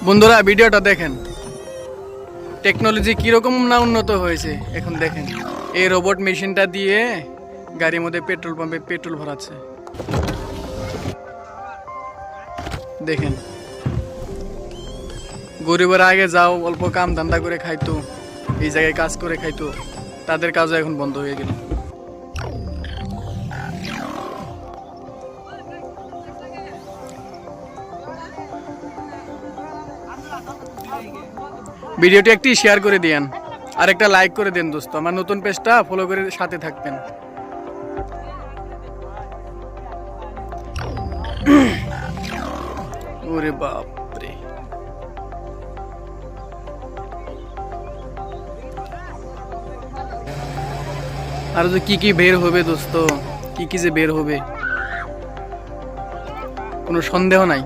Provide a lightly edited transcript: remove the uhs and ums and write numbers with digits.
বন্ধুরা ভিডিওটা দেখেন, টেকনোলজি কিরকম না উন্নত হয়েছে। এখন দেখেন এই রোবট মেশিনটা দিয়ে গাড়ির মধ্যে পেট্রোল পাম্পে পেট্রোল ভরাচ্ছে। দেখেন গরিবের আগে যাও অল্প কাম ধান্দা করে খাইতো, এই জায়গায় কাজ করে খাইতো, তাদের কাজও এখন বন্ধ হয়ে গেল। ভিডিওটি একটি শেয়ার করে দিয়েন আর একটা লাইক করে দেন দোস্ত, আমার নতুন পেজটা ফলো করে সাথে থাকবেন। ওরে বাপ রে, আর যে কি কি বের হবে দোস্ত, কি কি যে বের হবে কোনো সন্দেহ নাই।